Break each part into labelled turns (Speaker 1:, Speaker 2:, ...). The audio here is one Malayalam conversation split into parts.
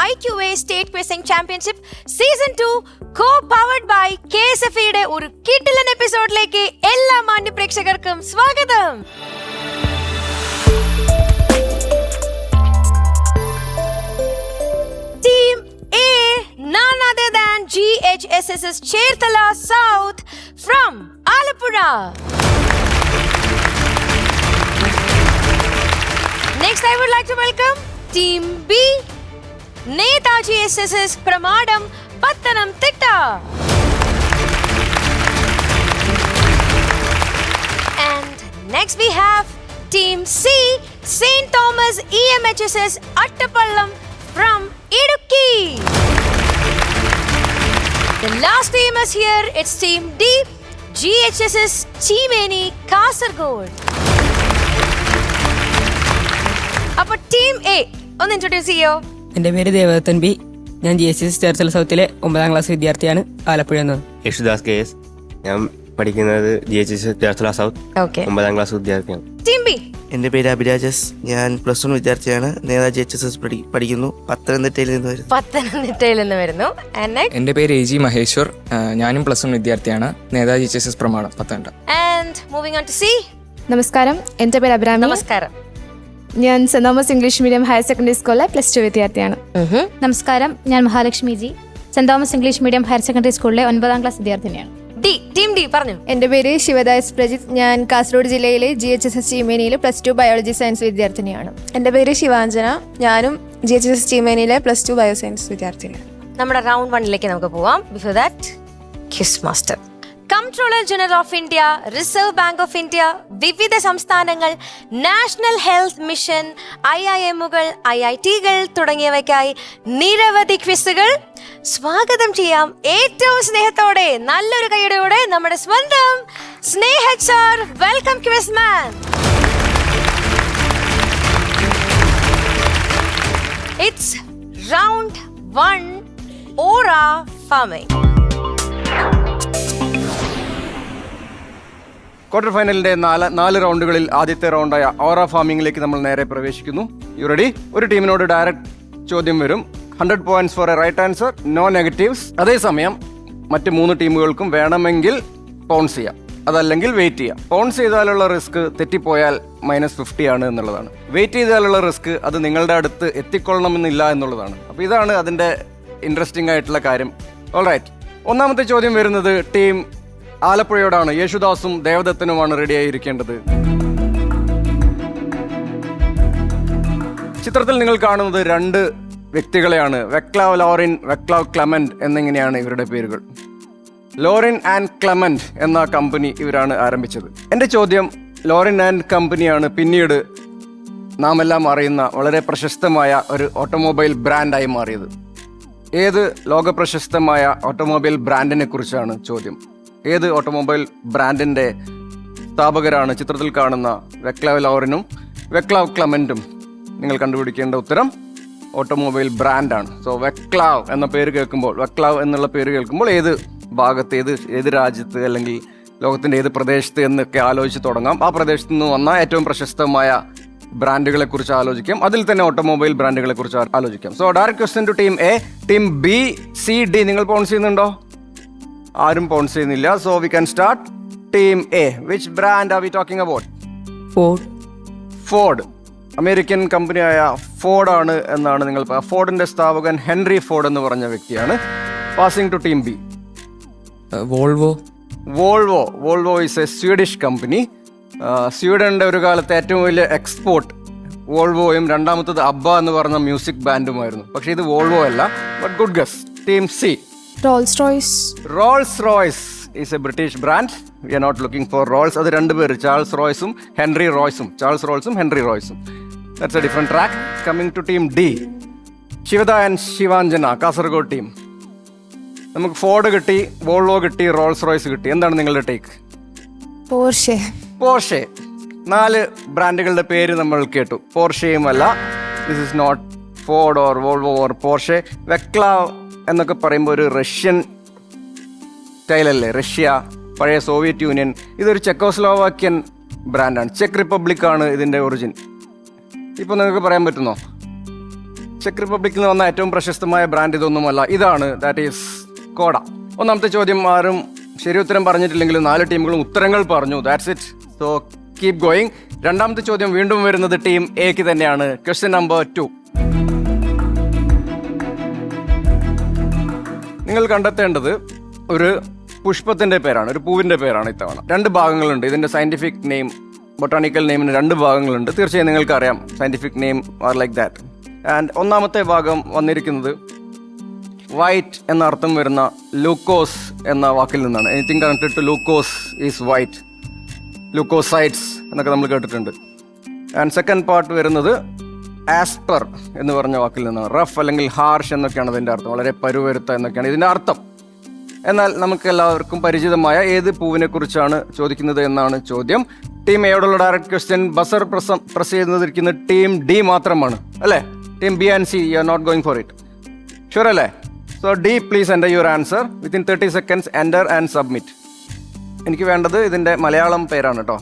Speaker 1: IQA State Quizzing Championship Season 2 co-powered by KSFE-യുടെ ഒരു കിടിലൻ എപ്പിസോഡിലേക്ക് എല്ലാ മാന്യ പ്രേക്ഷകർക്കും സ്വാഗതം. Team A, none other than GHSS's Cherthala South from Alappuzha. Next, I would like to welcome Team B, Netaji SS's Pramadam, Pattanamthitta. And next we have Team C, St. Thomas EMHS's Attapallam from Idukki. The last team is here. It's Team D, GHS's Chimeni, Kasaragod. അപ്പൊ ടീം എ ഒന്ന് ഇൻട്രൊഡ്യൂസ് ചെയ്യോ?
Speaker 2: എൻ്റെ പേര് ദേവദത്തൻ ബി. ഞാൻ GHS ചേർത്തല സൗത്തിലെ 9ാം ക്ലാസ് വിദ്യാർത്ഥിയാണ്, ആലപ്പുഴ നിന്ന്.
Speaker 3: യേശുദാസ് KS. ഞാൻ പഠിക്കുന്നത് GHS ചേർത്തല സൗത്ത്, 9ാം ക്ലാസ് വിദ്യാർത്ഥിയാണ്.
Speaker 1: Team B.
Speaker 4: എൻ്റെ പേര് അഭിരാജസ്. ഞാൻ +1 വിദ്യാർത്ഥിയാണ്, നേതാജി HSS പഠിക്കുന്നു, പത്തനംതിട്ടയിൽ നിന്ന് വരുന്നു.
Speaker 5: എൻ്റെ പേര് AG മഹേശ്വർ. ഞാനും +1 വിദ്യാർത്ഥിയാണ്, നേതാജി HSS പ്രമാണം, Pathanamthitta.
Speaker 1: And moving on to C.
Speaker 6: നമസ്കാരം, എൻ്റെ പേര് അബ്രാമി.
Speaker 1: നമസ്കാരം.
Speaker 6: ഞാൻ Saint Thomas English medium higher secondary സ്കൂളിലെ +2 വിദ്യാർത്ഥിയാണ്.
Speaker 7: നമസ്കാരം, ഞാൻ Mahalakshmi G, Saint Thomas English medium higher secondary സ്കൂളിലെ 9ാം ക്ലാസ് വിദ്യാർത്ഥിനിയാണ്.
Speaker 1: ടീം ഡി പറഞ്ഞു.
Speaker 6: എൻ്റെ പേര് ശിവദാസ് പ്രജിത്ത്. ഞാൻ കാസർഗോഡ് ജില്ലയിലെ GHSS ചീമേനിയിൽ +2 ബയോളജി സയൻസ് വിദ്യാർത്ഥിനിയാണ്.
Speaker 8: എൻ്റെ പേര് ശിവാഞ്ജന. ഞാനും GHSS ചീമേനിയിലെ +2 ബയോസയൻസ് വിദ്യാർത്ഥിനിയാണ്.
Speaker 1: നമ്മുടെ റൗണ്ട് 1ലേക്ക് നമുക്ക് പോവാം. Before that, quiz master. Comptroller general of India, reserve bank of India, വിവിധ സംസ്ഥാനങ്ങൾ, നാഷണൽ ഹെൽത്ത് മിഷൻ, IIM-കൾ, IIT-കൾ തുടങ്ങിയവയ്ക്കായി നിരവധി ക്വിസുകൾ. സ്വാഗതം ചെയ്യാം ഏറ്റവും സ്നേഹത്തോടെ, നല്ലൊരു കൈയോടെ നമ്മുടെ സ്വന്തം Sneha sir. Welcome quiz man. It's round 1 aura farming.
Speaker 9: Quarter ഫൈനലിന്റെ 4 റൗണ്ടുകളിൽ ആദ്യത്തെ റൗണ്ടായ ഓറ ഫാമിംഗിലേക്ക് നമ്മൾ നേരെ പ്രവേശിക്കുന്നു. You ready? ഒരു ടീമിനോട് ഡയറക്റ്റ് ചോദ്യം വരും. 100 points for a right answer, no negatives. അതേസമയം മറ്റ് 3 ടീമുകൾക്കും വേണമെങ്കിൽ പൗൺസ് ചെയ്യാം, അതല്ലെങ്കിൽ വെയിറ്റ് ചെയ്യാം. പൗൺസ് ചെയ്താലുള്ള റിസ്ക് തെറ്റിപ്പോയാൽ -50 ആണ് എന്നുള്ളതാണ്. വെയിറ്റ് ചെയ്താലുള്ള റിസ്ക് അത് നിങ്ങളുടെ അടുത്ത് എത്തിക്കൊള്ളണമെന്നില്ല എന്നുള്ളതാണ്. അപ്പോൾ ഇതാണ് അതിൻ്റെ ഇൻട്രസ്റ്റിംഗ് ആയിട്ടുള്ള കാര്യം. ഓൾറൈറ്റ്, ഒന്നാമത്തെ ചോദ്യം വരുന്നത് ടീം ആലപ്പുഴയോടാണ്. യേശുദാസും ദേവദത്തനുമാണ് റെഡിയായിരിക്കേണ്ടത്. ചിത്രത്തിൽ നിങ്ങൾ കാണുന്നത് 2 വ്യക്തികളെയാണ്. വെക്ലാവ് ലോറിൻ, വെക്ലാവ് ക്ലെമന്റ് എന്നിങ്ങനെയാണ് ഇവരുടെ പേരുകൾ. ലോറിൻ ആൻഡ് ക്ലെമന്റ് എന്ന കമ്പനി ഇവരാണ് ആരംഭിച്ചത്. എൻ്റെ ചോദ്യം, ലോറിൻ ആൻഡ് കമ്പനിയാണ് പിന്നീട് നാം എല്ലാം അറിയുന്ന വളരെ പ്രശസ്തമായ ഒരു ഓട്ടോമൊബൈൽ ബ്രാൻഡായി മാറിയത്. ഏത് ലോകപ്രശസ്തമായ ഓട്ടോമൊബൈൽ ബ്രാൻഡിനെ കുറിച്ചാണ് ചോദ്യം? ഏത് ഓട്ടോമൊബൈൽ ബ്രാൻഡിൻ്റെ സ്ഥാപകരാണ് ചിത്രത്തിൽ കാണുന്ന വെക്ലാവ് ലോറിനും വെക്ലാവ് ക്ലെമന്റും? നിങ്ങൾ കണ്ടുപിടിക്കേണ്ട ഉത്തരം ഓട്ടോമൊബൈൽ ബ്രാൻഡാണ്. സോ വെക്ലാവ് എന്ന പേര് കേൾക്കുമ്പോൾ, വെക്ലാവ് എന്നുള്ള പേര് കേൾക്കുമ്പോൾ ഏത് ഭാഗത്ത്, ഏത് രാജ്യത്ത് അല്ലെങ്കിൽ ലോകത്തിൻ്റെ ഏത് പ്രദേശത്ത് എന്നൊക്കെ ആലോചിച്ച് തുടങ്ങാം. ആ പ്രദേശത്ത് നിന്ന് വന്ന ഏറ്റവും പ്രശസ്തമായ ബ്രാൻഡുകളെ കുറിച്ച് ആലോചിക്കാം. അതിൽ തന്നെ ഓട്ടോമൊബൈൽ ബ്രാൻഡുകളെ കുറിച്ച് ആലോചിക്കാം. So direct question to team A. Team B, C, D നിങ്ങൾ പൗൺസ് ചെയ്യുന്നുണ്ടോ? ആരും പൗൺസ് ചെയ്യുന്നില്ല. So we can start. Team A, which brand are we talking about? Ford. American കമ്പനിയായ ഫോർഡാണ് എന്നാണ് നിങ്ങൾ. ഫോർഡിന്റെ സ്ഥാപകൻ ഹെൻറി ഫോർഡ് എന്ന് പറഞ്ഞ വ്യക്തിയാണ്. Passing to team B. Volvo is a Swedish company. സ്വീഡന്റെ ഒരു കാലത്തെ ഏറ്റവും വലിയ എക്സ്പോർട്ട് വോൾവോയും രണ്ടാമത്തത് അബ്ബ എന്ന് പറഞ്ഞ മ്യൂസിക് ബാൻഡുമായിരുന്നു. പക്ഷേ ഇത് വോൾവോ അല്ല. But good guess. Team C. Rolls Royce is a British brand. We are not looking for Rolls. അത് 2 പേര്, ചാൾസ് റോയ്സും ഹെൻറി റോയ്സും. ചാൾസ് റോൾസും ഹെൻറി റോയ്സും. That's a different track. Coming to team D. Shivada and Shivanjana, Kasaragod team. നമുക്ക് ഫോർഡ് കിട്ടി, വോൾവോ കിട്ടി, റോൾസ് റോയ്സ് കിട്ടി. എന്താണ് നിങ്ങളുടെ ടേക്ക്? പോർഷെ. 4 ബ്രാൻഡുകളുടെ പേര് നമ്മൾ കേട്ടു. പോർഷയും അല്ല. This is not Ford or Volvo or Porsche. Vaclav എന്നൊക്കെ പറയുമ്പോൾ ഒരു റഷ്യൻ സ്റ്റൈലല്ലേ? റഷ്യ, പഴയ സോവിയറ്റ് യൂണിയൻ. ഇതൊരു ചെക്കോസ്ലോവാക്യൻ ബ്രാൻഡാണ്. ചെക്ക് റിപ്പബ്ലിക് ആണ് ഇതിൻ്റെ ഒറിജിൻ. ഇപ്പോൾ നിങ്ങൾക്ക് പറയാൻ പറ്റുന്നോ? ചെക്ക് റിപ്പബ്ലിക്കിൽ നിന്ന് വന്ന ഏറ്റവും പ്രശസ്തമായ ബ്രാൻഡ് ഇതൊന്നുമല്ല, ഇതാണ്, ദാറ്റ് ഈസ് കോഡ. ഒന്നാമത്തെ ചോദ്യം ആരും ശരി ഉത്തരം പറഞ്ഞിട്ടില്ലെങ്കിലും 4 ടീമുകളും ഉത്തരങ്ങൾ പറഞ്ഞു. That's it. So keep going. രണ്ടാമത്തെ ചോദ്യം വീണ്ടും വരുന്നത് ടീം എക്ക് തന്നെയാണ്. Question number 2. നിങ്ങൾ കണ്ടെത്തേണ്ടത് ഒരു പുഷ്പത്തിന്റെ പേരാണ്, ഒരു പൂവിന്റെ പേരാണ് ഇത്തവണ. 2 ഭാഗങ്ങളുണ്ട്. ഇതിന്റെ സയന്റിഫിക് നെയിം, ബൊട്ടാണിക്കൽ നെയിമിന് 2 ഭാഗങ്ങളുണ്ട്. തീർച്ചയായും നിങ്ങൾക്ക് അറിയാം scientific name are like that. And ഒന്നാമത്തെ ഭാഗം വന്നിരിക്കുന്നത് വൈറ്റ് എന്ന അർത്ഥം വരുന്ന ലൂക്കോസ് എന്ന വാക്കിൽ നിന്നാണ്. Anything connected to leukos is white. Leukocytes എന്നൊക്കെ നമ്മൾ കേട്ടിട്ടുണ്ട്. ആൻഡ് സെക്കൻഡ് പാർട്ട് വരുന്നത് ആസ്പർ എന്ന് പറഞ്ഞ വാക്കിൽ നിന്നാണ്. റഫ് അല്ലെങ്കിൽ ഹാർഷ് എന്നൊക്കെയാണ് അതിൻ്റെ അർത്ഥം. വളരെ പരുവരുത്ത എന്നൊക്കെയാണ് ഇതിൻ്റെ അർത്ഥം. എന്നാൽ നമുക്ക് എല്ലാവർക്കും പരിചിതമായ ഏത് പൂവിനെ കുറിച്ചാണ് ചോദിക്കുന്നത് എന്നാണ് ചോദ്യം. ടീം എയോടുള്ള ഡയറക്റ്റ് ക്വസ്റ്റ്യൻ. ബസർ പ്രസ് ചെയ്തിരിക്കുന്നത് ടീം ഡി മാത്രമാണ് അല്ലേ? Team B and C you are not going for it. Sure അല്ലേ? So D, please enter your answer within 30 seconds. Enter and submit. എനിക്ക് വേണ്ടത് ഇതിൻ്റെ മലയാളം പേരാണ് കേട്ടോ.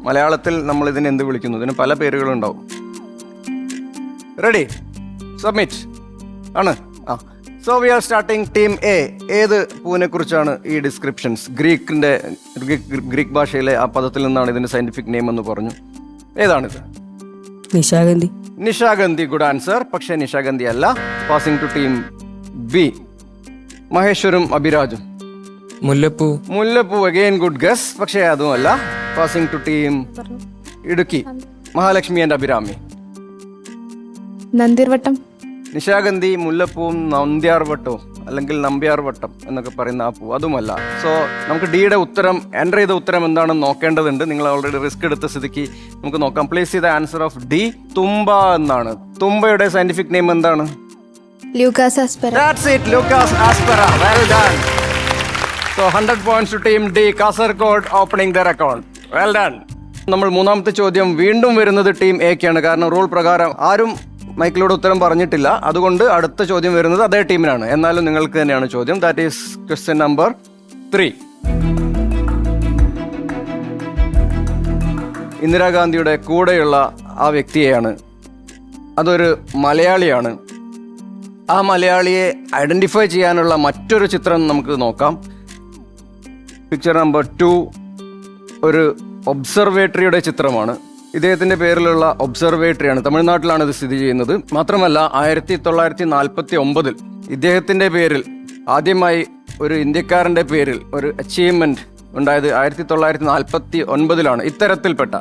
Speaker 9: മലയാളത്തിൽ നമ്മൾ ഇതിനെ എന്ത് വിളിക്കുന്നു? ഇതിന് പല പേരുകളുണ്ടാവും. റെഡി? സബ്മിറ്റ് ആണ്. So we R starting. Team A, ഏത് പൂവിനെ കുറിച്ചാണ് ഈ ഡിസ്ക്രിപ്ഷൻസ്? ഗ്രീക്ക് ഭാഷയിലെ ആ പദത്തിൽ നിന്നാണ് ഇതിന്റെ സയന്റിഫിക് നെയിം എന്ന് പറഞ്ഞു. ഏതാണിത്?
Speaker 2: നിശാഗന്ധി.
Speaker 9: നിശാഗന്ധി, ഗുഡ് ആൻസർ. പക്ഷേ നിശാഗന്ധി അല്ല. Passing to team B. മഹേശ്വരും അഭിരാജും.
Speaker 5: മുല്ലപ്പൂ.
Speaker 9: മുല്ലപ്പൂ, അഗെയിൻ ഗുഡ് ഗസ്. പക്ഷേ അതും അല്ല. Passing to team Idukki. Mahalakshmi and Abhirami.
Speaker 8: നന്ദിർവട്ടം.
Speaker 9: നിശാഗന്ധി, മുല്ലപ്പൂവും നന്ദ്യാർവട്ടവും അല്ലെങ്കിൽ നമ്പ്യാർവട്ടം എന്നൊക്കെ പറയുന്ന ആ പൂ, അതുമല്ല. സോ നമുക്ക് ഡിയുടെ ഉത്തരം, എൻ്റർ ചെയ്ത ഉത്തരം എന്താണെന്ന് നോക്കേണ്ടതുണ്ട്. നിങ്ങൾ ഓൾറെഡി റിസ്ക് എടുത്ത സ്ഥിതിക്ക് നമുക്ക് നോക്കാം. പ്ലേസ് ചെയ്ത ആൻസർ ഓഫ് ഡി തുമ്പ എന്നാണ്. തുമ്പയുടെ സയന്റിഫിക് നെയിം എന്താണ്?
Speaker 6: Lucas ആസ്പെറ.
Speaker 9: That's it, Lucas aspera. Well done. So 100 points to team D. Kasaragod opening their account. Well done. നമ്മൾ മൂന്നാമത്തെ ചോദ്യം വീണ്ടും വരുന്നത് ടീം എക്കാണ്. കാരണം റൂൾ പ്രകാരം ആരും മൈക്കിലൂടെ ഉത്തരം പറഞ്ഞിട്ടില്ല. അതുകൊണ്ട് അടുത്ത ചോദ്യം വരുന്നത് അതേ ടീമിനാണ്. എന്നാലും നിങ്ങൾക്ക് തന്നെയാണ് ചോദ്യം. That is question number 3. ഇന്ദിരാഗാന്ധിയുടെ കൂടെയുള്ള ആ വ്യക്തിയെയാണ്. അതൊരു മലയാളിയാണ്. ആ മലയാളിയെ ഐഡന്റിഫൈ ചെയ്യാനുള്ള മറ്റൊരു ചിത്രം നമുക്ക് നോക്കാം. പിക്ചർ നമ്പർ 2 ഒരു ഒബ്സർവേറ്ററിയുടെ ചിത്രമാണ്. ഇദ്ദേഹത്തിന്റെ പേരിലുള്ള ഒബ്സർവേറ്ററിയാണ്. തമിഴ്നാട്ടിലാണ് ഇത് സ്ഥിതി ചെയ്യുന്നത്. മാത്രമല്ല 1949 ഇദ്ദേഹത്തിന്റെ പേരിൽ ആദ്യമായി ഒരു ഇന്ത്യക്കാരന്റെ പേരിൽ ഒരു അച്ചീവ്മെന്റ് ഉണ്ടായത് 1949 ഇത്തരത്തിൽപ്പെട്ട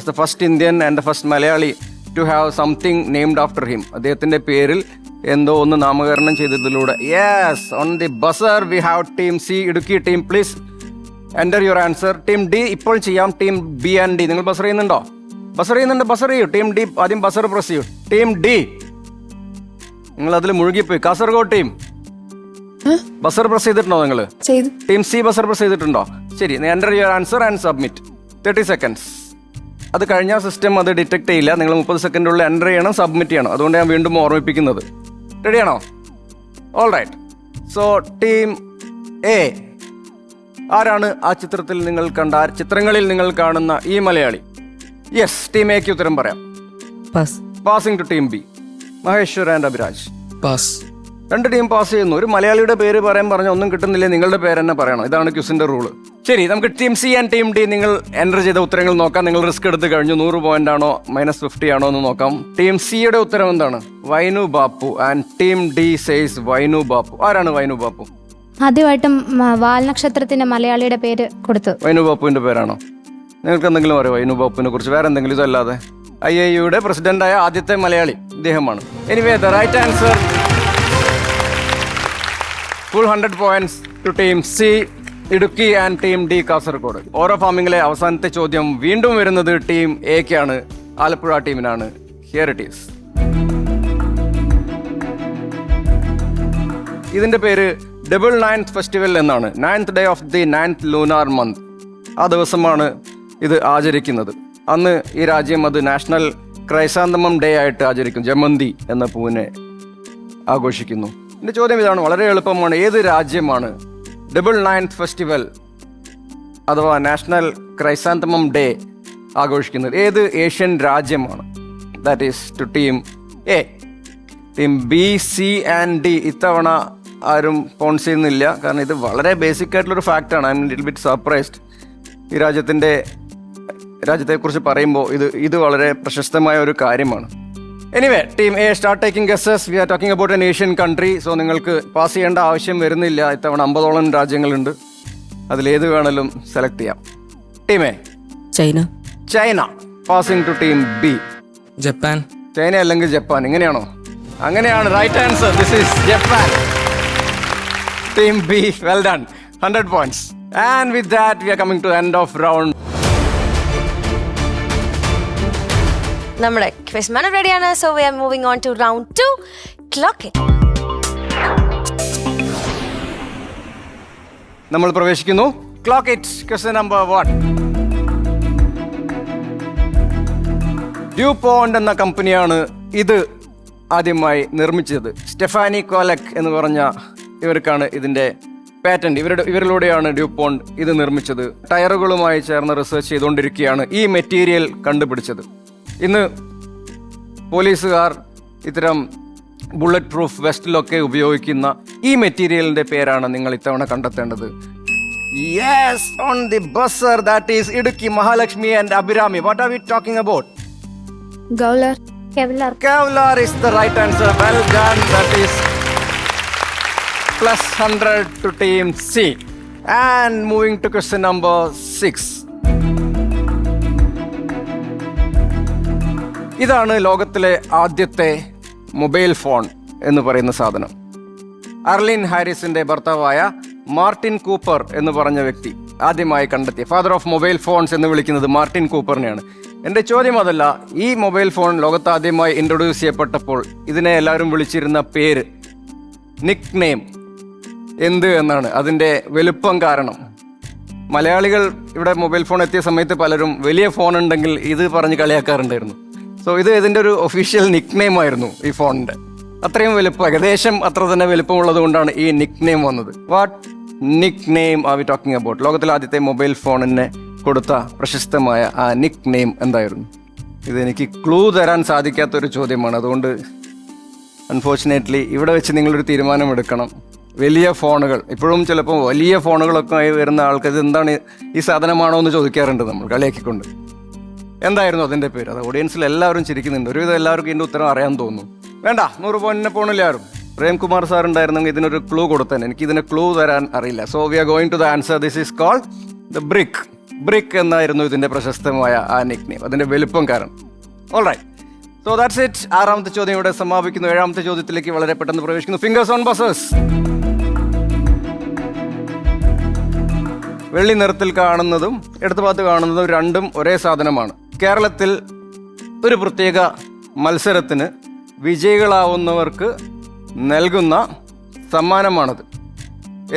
Speaker 9: the first Indian and the first Malayali to have something named after him. അദ്ദേഹത്തിന്റെ പേരിൽ എന്തോ ഒന്ന് നാമകരണം ചെയ്തതിലൂടെ. Yes, on the buzzer we have team C Idukki. Team please enter your answer. Team D ഇപ്പോൾ ചെയ്യാം. ടീം ബി ആൻഡ് ഡി, നിങ്ങൾ ബസർ ചെയ്യുന്നുണ്ടോ? ബസർ ചെയ്യുന്നുണ്ട്, ബസർ ചെയ്യൂ. ടീം ഡി ആദ്യം ബസർ പ്രസ് ചെയ്യൂ. ടീം ഡി, നിങ്ങൾ അതിൽ മുഴുകിപ്പോയി. കാസർഗോഡ് ടീം ബസർ പ്രസ് ചെയ്തിട്ടുണ്ടോ? നിങ്ങൾ
Speaker 8: ചെയ്തു.
Speaker 9: ടീം സി ബസർ പ്രസ് ചെയ്തിട്ടുണ്ടോ? ശരി, enter your answer and submit. 30 seconds. അത് കഴിഞ്ഞാൽ സിസ്റ്റം അത് ഡിറ്റക്ട് ചെയ്യില്ല. നിങ്ങൾ 30 സെക്കൻഡിനുള്ളിൽ എൻ്റർ ചെയ്യണം, സബ്മിറ്റ് ചെയ്യണം. അതുകൊണ്ട് ഞാൻ വീണ്ടും ഓർമ്മിപ്പിക്കുന്നത്. റെഡിയാണോ? All right. So team A, ആരാണ് ആ ചിത്രത്തിൽ നിങ്ങൾ കണ്ട, ചിത്രങ്ങളിൽ നിങ്ങൾ കാണുന്ന ഈ മലയാളി? യെസ്, ടീം എക്ക് ഉത്തരം പറയാം.
Speaker 2: Pass.
Speaker 9: Passing to team B. Maheshwar and Abhiraj.
Speaker 5: Pass.
Speaker 9: 2 team pass ചെയ്യുന്നു. ഒരു മലയാളിയുടെ പേര് പറഞ്ഞാൽ ഒന്നും കിട്ടുന്നില്ല. നിങ്ങളുടെ പേര് തന്നെ പറയണം. ഇതാണ് ക്യൂസിന്റെ റൂള്. ശരി, നമുക്ക് team C and team D നിങ്ങൾ എൻ്റർ ചെയ്ത ഉത്തരങ്ങൾ നോക്കാം. നിങ്ങൾ റിസ്ക് എടുത്ത് കഴിഞ്ഞു. 100 പോയിന്റ് ആണോ -50 ആണോ എന്ന് നോക്കാം. ടീം സിയുടെ ഉത്തരം എന്താണ്? Vainu Bappu. And team D says Vainu Bappu. ആരാണ് വൈനു ബാപ്പു?
Speaker 7: ആദ്യമായിട്ടും വാൽനക്ഷത്രത്തിന്റെ മലയാളിയുടെ പേര് കൊടുത്തു.
Speaker 9: വൈനു ബാപ്പുവിന്റെ പേരാണോ? നിങ്ങൾക്ക് എന്തെങ്കിലും അറിയോ വൈനു ബാപ്പുവിനെ കുറിച്ച്? വേറെ എന്തെങ്കിലും ഇതല്ലാതെ? IIUയുടെ പ്രസിഡന്റായ ആദ്യത്തെ മലയാളി ഇദ്ദേഹമാണ്. Anyway, the right answer. Full 100 points to team C Idukki and team D Kasaragod. ഓരോ ഫാമിംഗിലെ അവസാനത്തെ ചോദ്യം വീണ്ടും വരുന്നത് ടീം എക്കാണ്, ആലപ്പുഴ ടീമിനാണ്. Here it is. ഇതിന്റെ പേര് ഡബിൾ 9th ഫെസ്റ്റിവൽ എന്നാണ്. 9th day of the 9th lunar month. ആ ദിവസമാണ് ഇത് ആചരിക്കുന്നത്. അന്ന് ഈ രാജ്യം അത് നാഷണൽ ക്രൈസാന്തമം ഡേ ആയിട്ട് ആചരിക്കും. ജമന്തി എന്ന പൂവിനെ ആഘോഷിക്കുന്നു. എൻ്റെ ചോദ്യം ഇതാണ്, വളരെ എളുപ്പമാണ്. ഏത് രാജ്യമാണ് ഡബിൾ 9th ഫെസ്റ്റിവൽ അഥവാ നാഷണൽ ക്രൈസാന്തമം ഡേ ആഘോഷിക്കുന്നത്? ഏത് ഏഷ്യൻ രാജ്യമാണ്? That is to team A. Team B, C and D ഇത്തവണ ആരും പോൺസ് ചെയ്യുന്നില്ല. കാരണം ഇത് വളരെ ബേസിക് ആയിട്ടുള്ളൊരു ഫാക്റ്റാണ്. I'm little bit surprised. ഈ രാജ്യത്തെക്കുറിച്ച് പറയുമ്പോൾ ഇത് വളരെ പ്രശസ്തമായ ഒരു കാര്യമാണ്. Anyway, team A start taking guesses. We are talking about an Asian country. So നിങ്ങൾക്ക് പാസ് ചെയ്യേണ്ട ആവശ്യം വരുന്നില്ല. ഇത്തവണ 50ഓളം രാജ്യങ്ങളുണ്ട്. അതിലേത് വേണമെങ്കിലും സെലക്ട് ചെയ്യാം. Team A China. Passing to team B.
Speaker 5: Japan.
Speaker 9: China അല്ലെങ്കിൽ ജപ്പാൻ, ഇങ്ങനെയാണോ? അങ്ങനെയാണ്. Right answer. This is Japan. Team B, well done. 100 points. And with that, we are coming to end of round.
Speaker 1: നമ്മുടെ ക്വിസ് മാൻ റെഡിയാണ്. So we R moving on to round 2. Clock it.
Speaker 9: നമ്മൾ പ്രവേശിക്കുന്നു. Clock it. Question number 1. DuPont എന്ന കമ്പനിയാണ് ഇത് ആദ്യമായി നിർമ്മിച്ചത്. സ്റ്റെഫാനി കോലക് എന്ന് പറഞ്ഞ ഇവർക്കാണ് ഇതിന്റെ പാറ്റന്റ്. ഇവരിലൂടെയാണ് ഡ്യൂപോണ്ട് ഇത് നിർമ്മിച്ചത്. ടയറുകളുമായി ചേർന്ന് റിസർച്ച് ചെയ്തുകൊണ്ടിരിക്കുകയാണ് ഈ മെറ്റീരിയൽ കണ്ടുപിടിച്ചത്. ഇന്ന് പോലീസുകാർ ഇത്തരം ബുള്ളറ്റ് പ്രൂഫ് വെസ്റ്റിലൊക്കെ ഉപയോഗിക്കുന്ന ഈ മെറ്റീരിയലിന്റെ പേരാണ് നിങ്ങൾ ഇത്തവണ കണ്ടെത്തേണ്ടത്. Yes, on the buzzer. That is Idukki, Mahalakshmi and Abhirami. What are we talking about?
Speaker 6: ഗൗലർ.
Speaker 9: Kevlar is the right answer. Well done. That is plus 100 to team C. And moving to question number 6. ഇതാണ് ലോകത്തിലെ ആദ്യത്തെ മൊബൈൽ ഫോൺ എന്ന് പറയുന്ന സാധനം. അർലിൻ ഹാരിസിന്റെ ഭർത്താവായ മാർട്ടിൻ കൂപ്പർ എന്ന് പറഞ്ഞ വ്യക്തി ആദ്യമായി കണ്ടെത്തിയ, ഫാദർ ഓഫ് മൊബൈൽ ഫോൺസ് എന്ന് വിളിക്കുന്നത് മാർട്ടിൻ കൂപ്പറിനെയാണ്. എൻ്റെ ചോദ്യം അതല്ല. ഈ മൊബൈൽ ഫോൺ ലോകത്ത് ആദ്യമായി ഇൻട്രൊഡ്യൂസ് ചെയ്യപ്പെട്ടപ്പോൾ ഇതിനെ എല്ലാവരും വിളിച്ചിരുന്ന പേര്, നിക് നെയിം എന്ത് എന്നാണ്. അതിൻ്റെ വലുപ്പം കാരണം. മലയാളികൾ ഇവിടെ മൊബൈൽ ഫോൺ എത്തിയ സമയത്ത് പലരും വലിയ ഫോൺ ഉണ്ടെങ്കിൽ ഇത് പറഞ്ഞ് കളിയാക്കാറുണ്ടായിരുന്നു. സോ ഇത് ഇതിൻ്റെ ഒരു ഒഫീഷ്യൽ നിക് നെയിം ആയിരുന്നു ഈ ഫോണിൻ്റെ. അത്രയും വലുപ്പം, ഏകദേശം അത്ര തന്നെ വലുപ്പമുള്ളത് കൊണ്ടാണ് ഈ നിക് നെയിം വന്നത്. What nickname are we talking about? ലോകത്തിലെ ആദ്യത്തെ മൊബൈൽ ഫോണിനെ കൊടുത്ത പ്രശസ്തമായ ആ നിക് നെയിം എന്തായിരുന്നു? ഇതെനിക്ക് ക്ലൂ തരാൻ സാധിക്കാത്തൊരു ചോദ്യമാണ്. അതുകൊണ്ട് അൺഫോർച്ചുനേറ്റ്ലി ഇവിടെ വെച്ച് നിങ്ങളൊരു തീരുമാനമെടുക്കണം. വലിയ ഫോണുകൾ, ഇപ്പോഴും ചിലപ്പോൾ വലിയ ഫോണുകളൊക്കെ ആയി വരുന്ന ആൾക്കാർ എന്താണ് ഈ സാധനമാണോ എന്ന് ചോദിക്കാറുണ്ട് നമ്മൾ കളിയാക്കിക്കൊണ്ട്. എന്തായിരുന്നു അതിൻ്റെ പേര്? അത് ഓഡിയൻസിൽ എല്ലാവരും ചിരിക്കുന്നുണ്ട്. ഒരുവിധം എല്ലാവർക്കും ഇതിൻ്റെ ഉത്തരം അറിയാൻ തോന്നുന്നു. വേണ്ട, 100 പോയിന്റിനെ പോണില്ല ആരും. പ്രേംകുമാർ സാർ ഉണ്ടായിരുന്നെങ്കിൽ ഇതിനൊരു ക്ലൂ കൊടുത്താൻ. എനിക്ക് ഇതിന് ക്ലൂ തരാൻ അറിയില്ല. So we are going to the answer. This is called the brick. Brick എന്നായിരുന്നു ഇതിന്റെ പ്രശസ്തമായ ആ നിക് നെയിം, അതിന്റെ വലുപ്പം കാരണം. Alright, so that's it. 6ാമത്തെ ചോദ്യം ഇവിടെ സമാപിക്കുന്നു. 7ാമത്തെ ചോദ്യത്തിലേക്ക് വളരെ പെട്ടെന്ന് പ്രവേശിക്കുന്നു. Fingers on buzzers. വെള്ളി നിറത്തിൽ കാണുന്നതും ഇടത് ഭാഗത്ത് കാണുന്നതും രണ്ടും ഒരേ സാധനമാണ്. കേരളത്തിൽ ഒരു പ്രത്യേക മത്സരത്തിന് വിജയികളാവുന്നവർക്ക് നൽകുന്ന സമ്മാനമാണത്.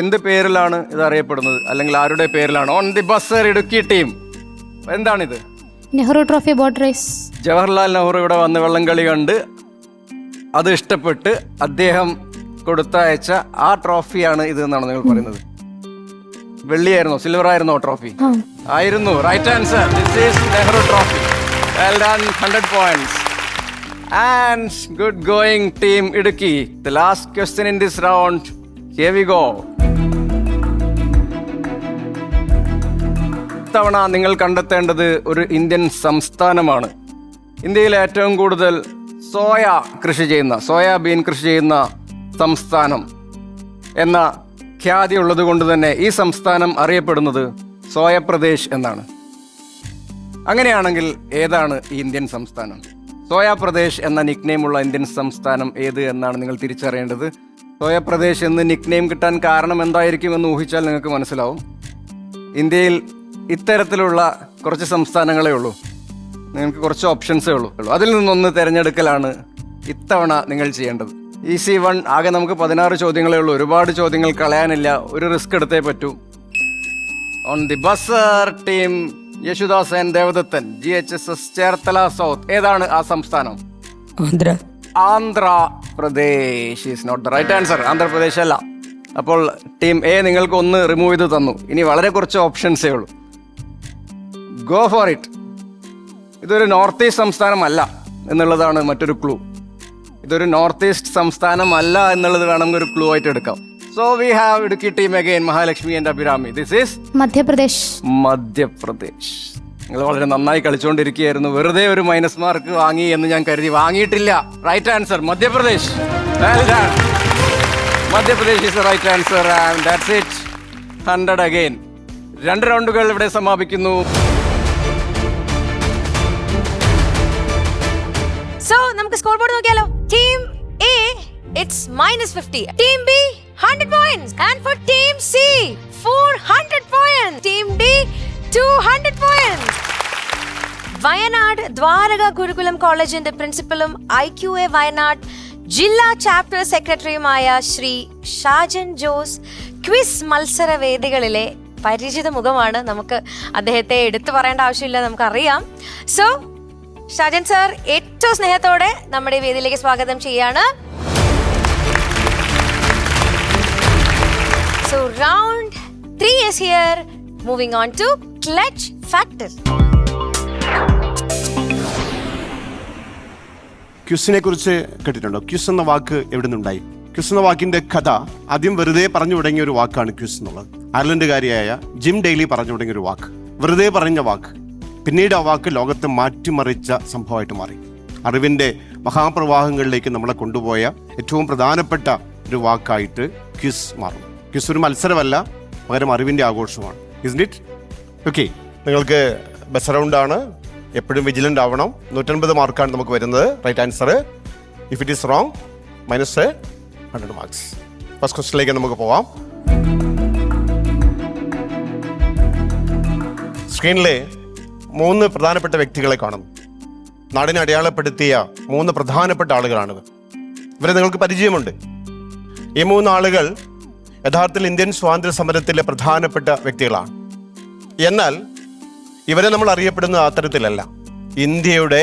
Speaker 9: എന്ത് പേരിലാണ് ഇത് അറിയപ്പെടുന്നത്, അല്ലെങ്കിൽ ആരുടെ പേരിലാണ്? On the buzzer, Idukki team. എന്താണിത്?
Speaker 7: Nehru trophy boat race.
Speaker 9: Jawaharlal Nehru ഇവിടെ വന്ന് വള്ളംകളി കണ്ട് അത് ഇഷ്ടപ്പെട്ട് അദ്ദേഹം കൊടുത്തയച്ച ആ ട്രോഫിയാണ് ഇത് എന്നാണ് നിങ്ങൾ പറയുന്നത്. വെള്ളിയായിരുന്നോ സിൽവർ ആയിരുന്നോ ട്രോഫി? ആയിരുന്നു. Right answer. This is Nehru trophy. Well done. 100 points. And good going team Idukki. The last question in this round. Here we go. ഇത്തവണ നിങ്ങൾ കണ്ടെത്തേണ്ടത് ഒരു ഇന്ത്യൻ സംസ്ഥാനമാണ്. ഇന്ത്യയിലെ ഏറ്റവും കൂടുതൽ സോയാബീൻ കൃഷി ചെയ്യുന്ന സംസ്ഥാനം എന്ന ഖ്യാതി ഉള്ളത് കൊണ്ട് തന്നെ ഈ സംസ്ഥാനം അറിയപ്പെടുന്നത് സോയപ്രദേശ് എന്നാണ്. അങ്ങനെയാണെങ്കിൽ ഏതാണ് ഈ ഇന്ത്യൻ സംസ്ഥാനം? സോയാപ്രദേശ് എന്ന നിക്നെയിമുള്ള ഇന്ത്യൻ സംസ്ഥാനം ഏത് എന്നാണ് നിങ്ങൾ തിരിച്ചറിയേണ്ടത്. സോയാപ്രദേശ് എന്ന് നിക്നെയിം കിട്ടാൻ കാരണം എന്തായിരിക്കും എന്ന് ഊഹിച്ചാൽ നിങ്ങൾക്ക് മനസ്സിലാവും. ഇന്ത്യയിൽ ഇത്തരത്തിലുള്ള കുറച്ച് സംസ്ഥാനങ്ങളേ ഉള്ളൂ. നിങ്ങൾക്ക് കുറച്ച് ഓപ്ഷൻസേ ഉള്ളൂ. അതിൽ നിന്നൊന്ന് തിരഞ്ഞെടുക്കലാണ് ഇത്തവണ നിങ്ങൾ ചെയ്യേണ്ടത്. ഈസി 1. ആകെ നമുക്ക് 16 ചോദ്യങ്ങളേ ഉള്ളൂ. ഒരുപാട് ചോദ്യങ്ങൾ കളയാനില്ല. ഒരു റിസ്ക് എടുത്തേ പറ്റൂ. On the buzzer team Yesudas and Devadathan. GHSS Cherthala south. ഏതാണ് ആ സംസ്ഥാനം? Andhra Pradesh is not the right answer. Andhra Pradesh അല്ല. അപ്പോൾ ടീം എ നിങ്ങൾക്ക് 1 റിമൂവ് ചെയ്ത് തന്നു. ഇനി വളരെ കുറച്ച് ഓപ്ഷൻസേ ഉള്ളൂ. Go for it. ഇതൊരു നോർത്ത് ഈസ്റ്റ് സംസ്ഥാനമല്ല എന്നുള്ളതാണ് മറ്റൊരു ക്ലൂ. ഇതൊരു നോർത്ത് ഈസ്റ്റ് സംസ്ഥാനമല്ല എന്നുള്ളത് വേണമെങ്കിൽ ഒരു ക്ലൂ ആയിട്ട് എടുക്കാം. So we have Idukki team again, Mahalakshmi and Abhirami. This is
Speaker 7: Madhya Pradesh.
Speaker 9: Madhya Pradesh. നിങ്ങൾ വളരെ നന്നായി കളിച്ചുകൊണ്ടിരിക്കുകയായിരുന്നു. വെറുതെ ഒരു മൈനസ് മാർക്ക് വാങ്ങി എന്ന് ഞാൻ കരുതി. വാങ്ങിയിട്ടില്ല. Right answer Madhya Pradesh. Well done. Madhya Pradesh is the right answer and that's it. 100 again. 2 റൗണ്ടുകൾ ഇവിടെ സമാപിക്കുന്നു.
Speaker 1: സോ നമുക്ക് സ്കോർ ബോർഡ് നോക്കിയാലോ. Team A it's -50, team B 100 points and for team C 400 points, team D 200 points. Wayanad Dwaraka Gurukulam കോളേജിന്റെ പ്രിൻസിപ്പലും IQA വയനാട് ജില്ലാ ചാപ്റ്റർ സെക്രട്ടറിയുമായ ശ്രീ ഷാജൻ ജോസ് ക്വിസ് മത്സരവേദികളിലെ പരിചിത മുഖമാണ്. നമുക്ക് അദ്ദേഹത്തെ എടുത്തു പറയേണ്ട ആവശ്യമില്ല, നമുക്കറിയാം. സോ ഷാജൻ സർ ഏറ്റവും സ്നേഹത്തോടെ നമ്മുടെ വേദിയിലേക്ക് സ്വാഗതം ചെയ്യാണ്. So round 3 is here. Moving on to Clutch Factor.
Speaker 10: ക്വിസിനെ കുറിച്ച് കേട്ടിട്ടുണ്ടോ? ക്വിസ് എന്ന വാക്ക് എവിടെ നിന്നുണ്ടായി? ക്വിസ് എന്ന വാക്കിന്റെ കഥ ആദ്യം വെറുതെ പറഞ്ഞു തുടങ്ങിയ ഒരു വാക്കാണ് ക്വിസ് എന്നുള്ളത്. അയർലൻഡുകാരിയായ ജിം ഡെയ്ലി പറഞ്ഞു തുടങ്ങിയ ഒരു വാക്ക്, വെറുതെ പറഞ്ഞ വാക്ക്. പിന്നീട് ആ വാക്ക് ലോകത്തെ മാറ്റിമറിച്ച സംഭവമായിട്ട് മാറി. അറിവിന്റെ മഹാപ്രവാഹങ്ങളിലേക്ക് നമ്മളെ കൊണ്ടുപോയ ഏറ്റവും പ്രധാനപ്പെട്ട ഒരു വാക്കായിട്ട് ക്വിസ് മാറും. ക്വിസ് ഒരു മത്സരമല്ല, പകരം അറിവിന്റെ ആഘോഷമാണ്. Isn't it? ഓക്കെ, നിങ്ങൾക്ക് ബെസ്റ്റ് റൗണ്ടാണ്. എപ്പോഴും വിജിലൻ്റ് ആവണം. 150 മാർക്കാണ് നമുക്ക് വരുന്നത്. Right answer. If it is wrong -100 marks. First ക്വസ്റ്റ്യനിലേക്ക് നമുക്ക് പോവാം. സ്ക്രീനിലെ 3 പ്രധാനപ്പെട്ട വ്യക്തികളെ കാണുന്നു. നാടിനെ അടയാളപ്പെടുത്തിയ 3 പ്രധാനപ്പെട്ട ആളുകളാണിവർ. ഇവരെ നിങ്ങൾക്ക് പരിചയമുണ്ട്. ഈ 3 ആളുകൾ യഥാർത്ഥത്തിൽ ഇന്ത്യൻ സ്വാതന്ത്ര്യ സമരത്തിലെ പ്രധാനപ്പെട്ട വ്യക്തികളാണ്. എന്നാൽ ഇവരെ നമ്മൾ അറിയപ്പെടുന്ന അത്തരത്തിലല്ല. ഇന്ത്യയുടെ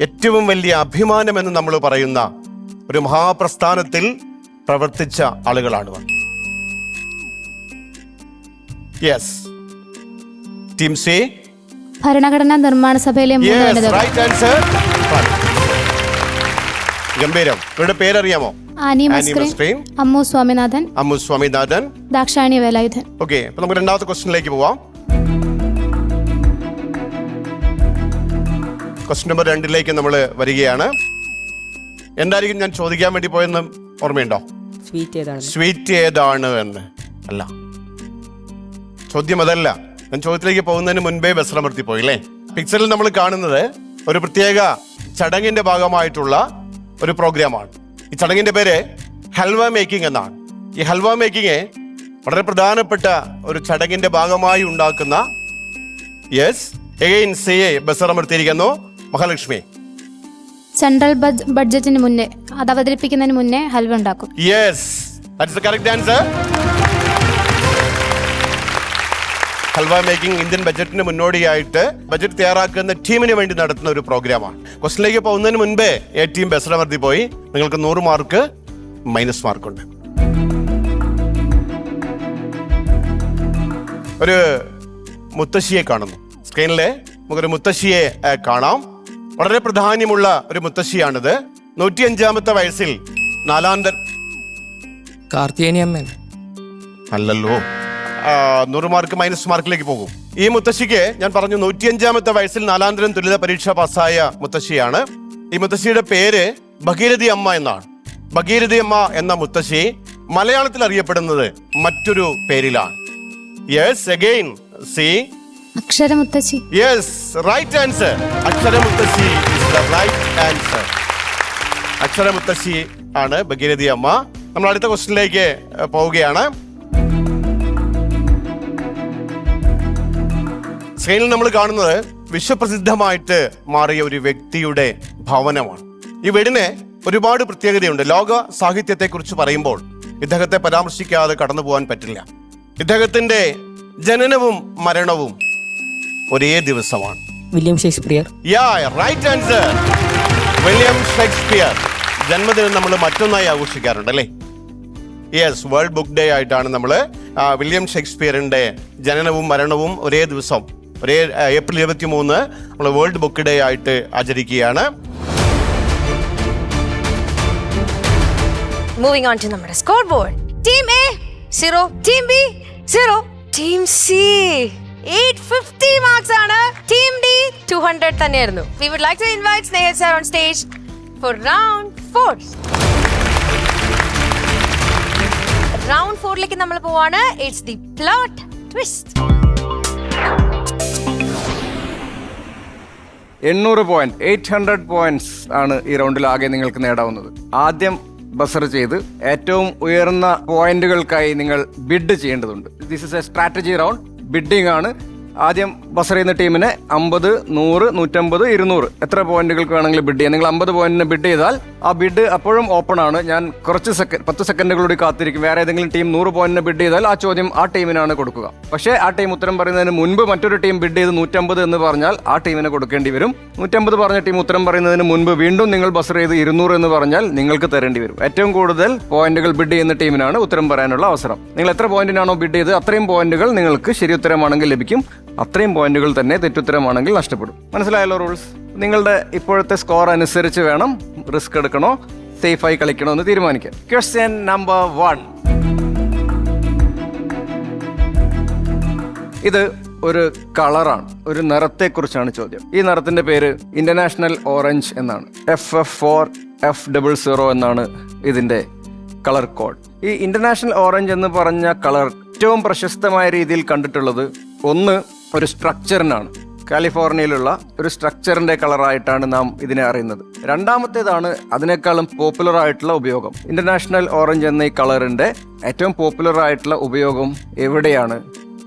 Speaker 10: ഏറ്റവും വലിയ അഭിമാനമെന്ന് നമ്മൾ പറയുന്ന ഒരു മഹാപ്രസ്ഥാനത്തിൽ പ്രവർത്തിച്ച ആളുകളാണിവർ. യെസ്, ടീം സി
Speaker 7: ഭരണഘടനാ നിർമ്മാണ സഭയിലെ 3 വനിതകൾ.
Speaker 10: Right answer. ഗംഭീരം. ഇവരുടെ പേരറിയാമോ?
Speaker 7: ആനി മസ്ക്രീൻ, അമ്മു സ്വാമിനാഥൻ, ദാക്ഷായണി വേലായുധൻ.
Speaker 10: ഓക്കെ, അപ്പൊ നമുക്ക് രണ്ടാമത്തെ ക്വസ്റ്റ്യനിലേക്ക് പോവാം. ക്വസ്റ്റ്യൻ നമ്പർ 2 നമ്മൾ വരികയാണ്. എന്തായിരിക്കും ഞാൻ ചോദിക്കാൻ വേണ്ടി പോയെന്ന് ഓർമ്മയുണ്ടോ? സ്വീറ്റ് ഏതാണ് എന്ന് അല്ല, ചോദ്യം അതല്ല. ഞാൻ ചോദ്യത്തിലേക്ക് പോകുന്നതിന് മുൻപേ ബസ്രമർത്തി പോയില്ലേ. പിക്ചറിൽ നമ്മൾ കാണുന്നത് ഒരു പ്രത്യേക ചടങ്ങിന്റെ ഭാഗമായിട്ടുള്ള ഒരു പ്രോഗ്രാമാണ്. ഈ ചടങ്ങിന്റെ പേര് ഹൽവ മേക്കിംഗ് എന്നാണ്. ഈ ഹൽവ മേക്കിംഗ് വളരെ പ്രധാനപ്പെട്ട ഒരു ചടങ്ങിന്റെ ഭാഗമായി ഉണ്ടാക്കുന്ന ബസ്സറമർത്തിയിരിക്കുന്നു. മഹാലക്ഷ്മി,
Speaker 7: സെൻട്രൽ ബഡ്ജറ്റിന് മുന്നേ, അത് അവതരിപ്പിക്കുന്നതിന് മുന്നേ ഹൽവ ഉണ്ടാക്കും.
Speaker 10: Yes, that is the correct answer. Halwa making Indian ബജറ്റിന് മുന്നോടിയായിട്ട് ബജറ്റ് തയ്യാറാക്കുന്ന ടീമിന് വേണ്ടി നടത്തുന്ന ഒരു പ്രോഗ്രാമാണ്. ക്വസ്റ്റ്യനിലേക്ക് പോകുന്നതിന് മുൻപേ എ ടീം ബസ്സറമർത്തി പോയി. നിങ്ങൾക്ക് 100 മാർക്ക് -മാർക്കുണ്ട്. ഒരു മുത്തശ്ശിയെ കാണുന്നു. സ്ക്രീനിലെ നമുക്കൊരു മുത്തശ്ശിയെ കാണാം. വളരെ പ്രാധാന്യമുള്ള ഒരു മുത്തശ്ശിയാണിത്. 105-ാമത്തെ വയസ്സിൽ 4
Speaker 5: കാർത്തികേനി അമ്മ
Speaker 10: അല്ലല്ലോ. 100 മാർക്ക് -മാർക്കിലേക്ക് പോകും. ഈ മുത്തശ്ശിക്ക് ഞാൻ പറഞ്ഞു 105-ാമത്തെ വയസ്സിൽ 4ാം തരം തുല്യത പരീക്ഷ പാസ്സായ മുത്തശ്ശിയാണ്. ഈ മുത്തശ്ശിയുടെ പേര് ഭഗീരഥി അമ്മ എന്നാണ്. ഭഗീരഥി അമ്മ എന്ന മുത്തശ്ശി മലയാളത്തിൽ അറിയപ്പെടുന്നത് മറ്റൊരു പേരിലാണ്. യെസ്, അഗൈൻ സി
Speaker 7: അക്ഷരമുത്തശ്ശി.
Speaker 10: Yes, right answer. അക്ഷരമുത്തശ്ശി is the right answer. അക്ഷരമുത്തശ്ശി ആണ് ഭഗീരഥി അമ്മ. നമ്മൾ അടുത്ത ക്വസ്റ്റ്യനിലേക്ക് പോവുകയാണ്. സ്ക്രീനിൽ നമ്മൾ കാണുന്നത് വിശ്വപ്രസിദ്ധമായിട്ട് മാറിയ ഒരു വ്യക്തിയുടെ ഭവനമാണ്. ഈ വീടിന് ഒരുപാട് പ്രത്യേകതയുണ്ട്. ലോക സാഹിത്യത്തെ കുറിച്ച് പറയുമ്പോൾ ഇദ്ദേഹത്തെ പരാമർശിക്കാതെ കടന്നു പോകാൻ പറ്റില്ല. ഇദ്ദേഹത്തിന്റെ ജനനവും മരണവും ഒരേ ദിവസമാണ്.
Speaker 2: William Shakespeare.
Speaker 10: Right answer. William Shakespeare ജന്മദിനം നമ്മൾ മറ്റൊന്നായി ആഘോഷിക്കാറുണ്ട് അല്ലേ? യെസ്, വേൾഡ് ബുക്ക് ഡേ ആയിട്ടാണ് നമ്മൾ വില്യം ഷേക്സ്പിയറിന്റെ ജനനവും മരണവും ഒരേ ദിവസം, ഒരേ ഏപ്രിൽ 23 നമ്മൾ വേൾഡ് ബുക്ക് ഡേ ആയിട്ട് ആചരിക്കുകയാണ്.
Speaker 1: മൂവിംഗ് ഓൺ ടു നമ്മുടെ score board. Team A 0, team B 0, team C 850 marks ആണ്, ടീം ഡി 200 തന്നെയായിരുന്നു. We would like to invite Snehal sir on stage for round 4. Round 4ലേക്ക് നമ്മൾ പോവാണ്. It's the plot twist.
Speaker 9: 800 point 800 points ആണ് ഈ റൗണ്ടിൽ ആകെ നിങ്ങൾക്ക് നേടാവുന്നത്. ആദ്യം ബസർ ചെയ്ത് ഏറ്റവും ഉയർന്ന പോയിന്റുകൾക്കായി നിങ്ങൾ ബിഡ് ചെയ്യേണ്ടതുണ്ട്. This is A strategy round. Bidding ആണ്. ആദ്യം ബസർ ചെയ്യുന്ന ടീമിന് 50, 100, 150, 200 എത്ര പോയിന്റുകൾക്ക് വേണമെങ്കിലും ബിഡ് ചെയ്യാം. നിങ്ങൾ 50 പോയിന്റിന് ബിഡ് ചെയ്താൽ ആ ബിഡ് അപ്പോഴും ഓപ്പൺ ആണ്. ഞാൻ കുറച്ച് 10 സെക്കൻഡുകൾ കൂടി കാത്തിരിക്കും. വേറെ ഏതെങ്കിലും ടീം 100 പോയിന്റിന് ബിഡ് ചെയ്താൽ ആ ചോദ്യം ആ ടീമിനാണ് കൊടുക്കുക. പക്ഷേ ആ ടീം ഉത്തരം പറയുന്നതിന് മുൻപ് മറ്റൊരു ടീം ബിഡ് ചെയ്ത് 150 എന്ന് പറഞ്ഞാൽ ആ ടീമിന് കൊടുക്കേണ്ടി വരും. 150 പറഞ്ഞ ടീം ഉത്തരം പറയുന്നതിന് മുൻപ് വീണ്ടും നിങ്ങൾ ബസർ ചെയ്ത് 200 എന്ന് പറഞ്ഞാൽ നിങ്ങൾക്ക് തരേണ്ടി വരും. ഏറ്റവും കൂടുതൽ പോയിന്റുകൾ ബിഡ് ചെയ്യുന്ന ടീമിനാണ് ഉത്തരം പറയാനുള്ള അവസരം. നിങ്ങൾ എത്ര പോയിന്റിനാണോ ബിഡ് ചെയ്ത് അത്രയും പോയിന്റുകൾ നിങ്ങൾക്ക് ശരി ഉത്തരമാണെങ്കിൽ ലഭിക്കും. അത്രയും പോയിന്റുകൾ തന്നെ തെറ്റുത്തരമാണെങ്കിൽ നഷ്ടപ്പെടും. മനസ്സിലായല്ലോ റൂൾസ്? നിങ്ങളുടെ ഇപ്പോഴത്തെ സ്കോർ അനുസരിച്ച് വേണം റിസ്ക് എടുക്കണോ സേഫായി കളിക്കണോ എന്ന് തീരുമാനിക്കാം. Question number 1. ഇത് ഒരു കളറാണ്, ഒരു നിറത്തെക്കുറിച്ചാണ് ചോദ്യം. ഈ നിറത്തിന്റെ പേര് ഇന്റർനാഷണൽ ഓറഞ്ച് എന്നാണ്. FF4F00 എന്നാണ് ഇതിന്റെ കളർ കോഡ്. ഈ ഇന്റർനാഷണൽ ഓറഞ്ച് എന്ന് പറഞ്ഞ കളർ ഏറ്റവും പ്രശസ്തമായ രീതിയിൽ കണ്ടിട്ടുള്ളത് ഒന്ന് ഒരു സ്ട്രക്ചറിനാണ്. കാലിഫോർണിയയിലുള്ള ഒരു സ്ട്രക്ചറിന്റെ കളറായിട്ടാണ് നാം ഇതിനെ അറിയുന്നത്. രണ്ടാമത്തേതാണ് അതിനേക്കാളും പോപ്പുലർ ആയിട്ടുള്ള ഉപയോഗം. ഇന്റർനാഷണൽ ഓറഞ്ച് എന്ന ഈ കളറിന്റെ ഏറ്റവും പോപ്പുലർ ആയിട്ടുള്ള ഉപയോഗം എവിടെയാണ്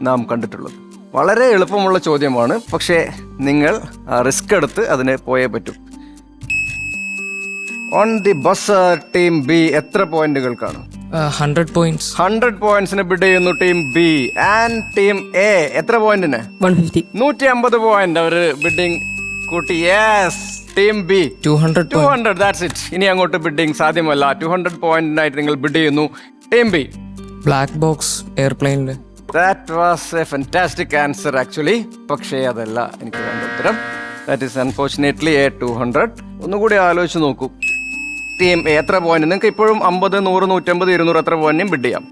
Speaker 9: നാം കണ്ടിട്ടുള്ളത്? വളരെ എളുപ്പമുള്ള ചോദ്യമാണ്, പക്ഷേ നിങ്ങൾ റിസ്ക് എടുത്ത് അതിന് പോയേ പറ്റൂ. On the buzzer team B എത്ര പോയിന്റുകൾക്കാണ്?
Speaker 5: 100 points.
Speaker 9: 100 പോയിന്റ്സിന് ബിഡ് ചെയ്യുന്നു team B. And team A എത്ര പോയിന്റിന്?
Speaker 2: 150.
Speaker 9: 150 പോയിന്റ് അവര് ബിഡിങ് കൂട്ടി. Yes, team B 200. That's it. ഇനി അങ്ങോട്ട് ബിഡിങ് സാധ്യമല്ല. 200 പോയിന്റിനായിട്ട് നിങ്ങൾ ബിഡ് ചെയ്യുന്നു ടീം ബി.
Speaker 5: ബ്ലാക്ക് ബോക്സ് എയർപ്ലെയിനില്.
Speaker 9: That was a fantastic answer actually. പക്ഷേ അതല്ല എനിക്ക് വേണ്ട ഉത്തരം. That is unfortunately a 200. ഒന്നുകൂടി ആലോചിച്ച് നോക്കൂ. ടീം എത്ര പോയിന്റ്? നിങ്ങൾക്ക് ഇപ്പോഴും 50, 100, 150, 200 എത്ര പോയിന്റും ബിഡ് ചെയ്യാം.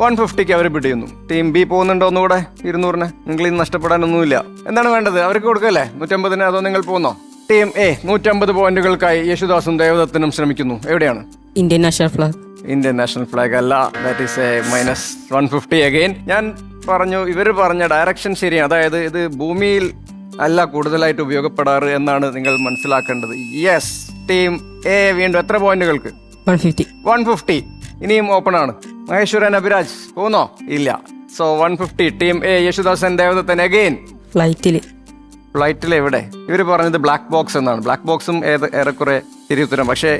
Speaker 9: 150ക്ക് അവർ ബിഡ് ചെയ്യുന്നു. ടീം ബി പോകുന്നുണ്ടോ ഒന്നുകൂടെ 200-ന്? നിങ്ങൾ ഇന്ന് നഷ്ടപ്പെടാനൊന്നുമില്ല. എന്താണ് വേണ്ടത്? അവർക്ക് കൊടുക്കല്ലേ 150-ന്? അതോ നിങ്ങൾ പോകുന്നോ? ടീം എ 150 പോയിന്റുകൾക്കായി യേശുദാസും ദേവദത്തനും ശ്രമിക്കുന്നു. എവിടെയാണ്?
Speaker 2: Indian national flag.
Speaker 9: Indian national flag അല്ല. That is a -150 again. ഞാൻ പറഞ്ഞു, ഇവർ പറഞ്ഞ ഡയറക്ഷൻ ശരിയാണ്. അതായത് ഇത് ഭൂമിയിൽ അല്ല കൂടുതലായിട്ട് ഉപയോഗപ്പെടാറ് എന്നാണ് നിങ്ങൾ മനസ്സിലാക്കേണ്ടത്. യെസ്, ടീം എ വീണ്ടും എത്ര പോയിന്റുകൾക്ക്? 150. ഇനിയും ഓപ്പൺ ആണ്. മഹേശ്വരൻ, അഭിരാജ് പോകുന്നോ? ഇല്ല. So 150 team A. Yesudasan, Devadathan again. ഫ്ലൈറ്റിൽ എവിടെ? ഇവർ പറഞ്ഞത് ബ്ലാക്ക് ബോക്സ് എന്നാണ്. ബ്ലാക്ക് ബോക്സും ഏറെക്കുറെ തിരിയുത്തരം. പക്ഷേ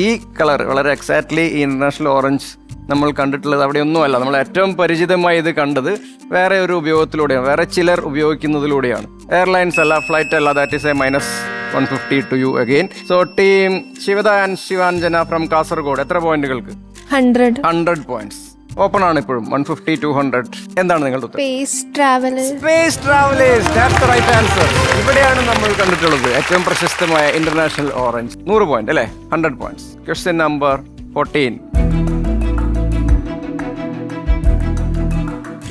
Speaker 9: ഈ കളർ വളരെ എക്സാക്ട്ലി ഈ ഇന്റർനാഷണൽ ഓറഞ്ച് നമ്മൾ കണ്ടിട്ടുള്ളത് അവിടെയൊന്നുമല്ല. നമ്മൾ ഏറ്റവും പരിചിതമായി ഇത് കണ്ടത് വേറെ ഒരു ഉപയോഗത്തിലൂടെയാണ്, വേറെ ചിലർ ഉപയോഗിക്കുന്നതിലൂടെയാണ്. എയർലൈൻസ് അല്ല, ഫ്ലൈറ്റ് അല്ല. That is a -150 to you again. So team Shivada and Shivanjana from Kasaragod എത്ര പോയിന്റുകൾക്ക്? 100 പോയിന്റ്സ്. ഓപ്പൺ ആണ് ഇപ്പോഴും. 150, 200. എന്താണ് നിങ്ങളുടെ ഉത്തരം? Space travellers. That's the right answer. ഇവിടെയാണ് നമ്മൾ കണ്ടിട്ടുള്ളത് ഏറ്റവും പ്രശസ്തമായ ഇന്റർനാഷണൽ ഓറഞ്ച്. 100 പോയിന്റ് അല്ലേ? 100 പോയിന്റ്സ്. Question number 14.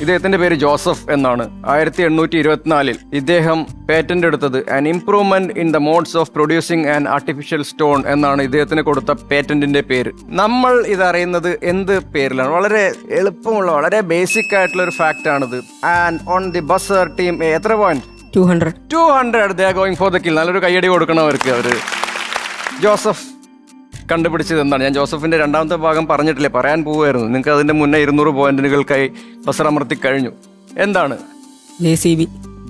Speaker 9: ഇദ്ദേഹത്തിന്റെ പേര് ജോസഫ് എന്നാണ്. 1824 ഇദ്ദേഹം പേറ്റന്റ് എടുത്തത് an improvement in the modes of producing an artificial stone എന്നാണ് ഇദ്ദേഹത്തിന് കൊടുത്ത പേറ്റന്റിന്റെ പേര്. നമ്മൾ ഇതറിയുന്നത് എന്ത് പേരിലാണ്? വളരെ എളുപ്പമുള്ള, വളരെ ബേസിക് ആയിട്ടുള്ള ഒരു ഫാക്ട് ആണിത്. And on the buzzer team എത്ര പോയിന്റ്? 200. They are going for the kill. നല്ലൊരു കയ്യടി കൊടുക്കണം അവർക്ക്. അവര് ജോസഫ് കണ്ടുപിടിച്ചത് എന്താണ്? ഞാൻ ജോസഫിന്റെ രണ്ടാമത്തെ ഭാഗം പറഞ്ഞിട്ടില്ലേ, പറയാൻ പോവുമായിരുന്നു. നിങ്ങൾക്ക് അതിന്റെ മുന്നേ 200 പോയിന്റുകൾക്കായി ബസർ അമർത്തി കഴിഞ്ഞു. എന്താണ്?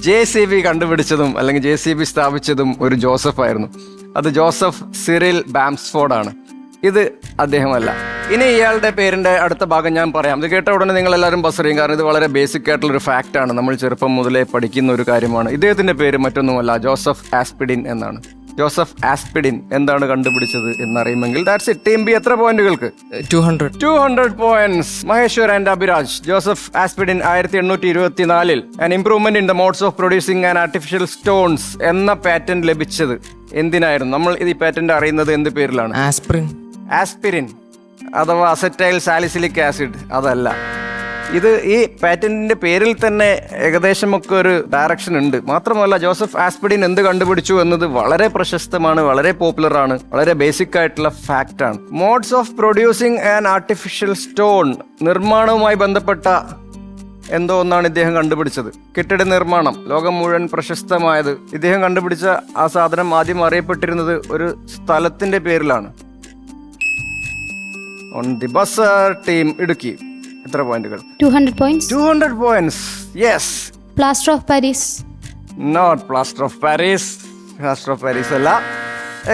Speaker 9: JCB കണ്ടുപിടിച്ചതും അല്ലെങ്കിൽ JCB സ്ഥാപിച്ചതും ഒരു ജോസഫ് ആയിരുന്നു. അത് ജോസഫ് സിറിൽ ബാംസ്ഫോർഡ് ആണ്. ഇത് അദ്ദേഹമല്ല. ഇനി ഇയാളുടെ പേരിന്റെ അടുത്ത ഭാഗം ഞാൻ പറയാം. ഇത് കേട്ട ഉടനെ നിങ്ങൾ എല്ലാവരും ബസർ ചെയ്യും. കാരണം ഇത് വളരെ ബേസിക് ആയിട്ടുള്ള ഒരു ഫാക്ട് ആണ്. നമ്മൾ ചെറുപ്പം മുതലേ പഠിക്കുന്ന ഒരു കാര്യമാണ്. ഇദ്ദേഹത്തിന്റെ പേര് മറ്റൊന്നുമല്ല, ജോസഫ് ആസ്പിഡിൻ എന്നാണ്. ജോസഫ് ആസ്പിഡിൻ എന്താണ് കണ്ടുപിടിച്ചത് എന്നറിയുമെങ്കിൽ ദാറ്റ്സ് ഇറ്റ്. ടീം ബി എത്ര പോയിന്റുകൾക്ക്? 200 points. Maheshwar and Abhiraj. Joseph Aspdin 1824 an improvement in the modes of producing an artificial stones എന്ന പാറ്റന്റ് ലഭിച്ചത് എന്തിനായിരുന്നു? നമ്മൾ ഈ പാറ്റന്റ് അറിയുന്നത് എന്ത് പേരിലാണ്? ആസ്പിരിൻ. അഥവാ അസറ്റൈൽ സാലിസിലിക് ആസിഡ്, അതല്ല. ഇത് ഈ പാറ്റന്റിന്റെ പേരിൽ തന്നെ ഏകദേശമൊക്കെ ഒരു ഡയറക്ഷൻ ഉണ്ട്. മാത്രമല്ല ജോസഫ് ആസ്പിഡിൻ എന്ത് കണ്ടുപിടിച്ചു എന്നത് വളരെ പ്രശസ്തമാണ്, വളരെ പോപ്പുലർ ആണ്, വളരെ ബേസിക് ആയിട്ടുള്ള ഫാക്റ്റ് ആണ്. Modes of producing an artificial stone, നിർമ്മാണവുമായി ബന്ധപ്പെട്ട എന്തോ ഒന്നാണ് ഇദ്ദേഹം കണ്ടുപിടിച്ചത്. കെട്ടിട നിർമ്മാണം ലോകം മുഴുവൻ പ്രശസ്തമായത്. ഇദ്ദേഹം കണ്ടുപിടിച്ച ആ സാധനം ആദ്യം അറിയപ്പെട്ടിരുന്നത് ഒരു സ്ഥലത്തിന്റെ പേരിലാണ്. On the buzzer team Idukki. എത്ര പോയിന്റുകൾ?
Speaker 7: 200 points.
Speaker 9: 200 points. Yes.
Speaker 7: Plaster of Paris.
Speaker 9: Not plaster of Paris. Plaster of Paris അല്ല.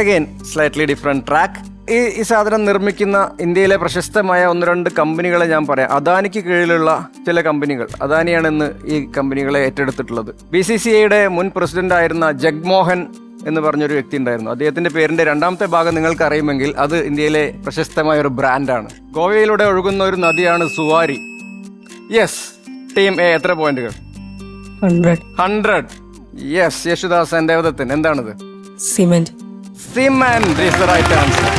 Speaker 9: Again, slightly different track. ഈ സാധനം നിർമ്മിക്കുന്ന ഇന്ത്യയിലെ പ്രശസ്തമായ 1-2 കമ്പനികളെ ഞാൻ പറയാം. അദാനിക്ക് കീഴിലുള്ള ചില കമ്പനികൾ. അദാനിയാണെന്ന് ഈ കമ്പനികളെ ഏറ്റെടുത്തിട്ടുള്ളത്. BCCIയുടെ മുൻ പ്രസിഡന്റ് ആയിരുന്ന ജഗ്മോഹൻ എന്ന് പറഞ്ഞൊരു വ്യക്തി ഉണ്ടായിരുന്നു. അദ്ദേഹത്തിന്റെ പേരിന്റെ 2ാമത്തെ ഭാഗം നിങ്ങൾക്ക് അറിയുമെങ്കിൽ അത് ഇന്ത്യയിലെ പ്രശസ്തമായ ഒരു ബ്രാൻഡാണ്. ഗോവയിലൂടെ ഒഴുകുന്ന ഒരു നദിയാണ് സുവാരി. യെസ്. ടീം എ എത്ര പോയിന്റുകൾ? 100. യെസ്. യേശുദാസ് ആൻഡ് ദേവദത്തൻ എന്താണിത്?
Speaker 2: Cement.
Speaker 9: Cement is the right answer.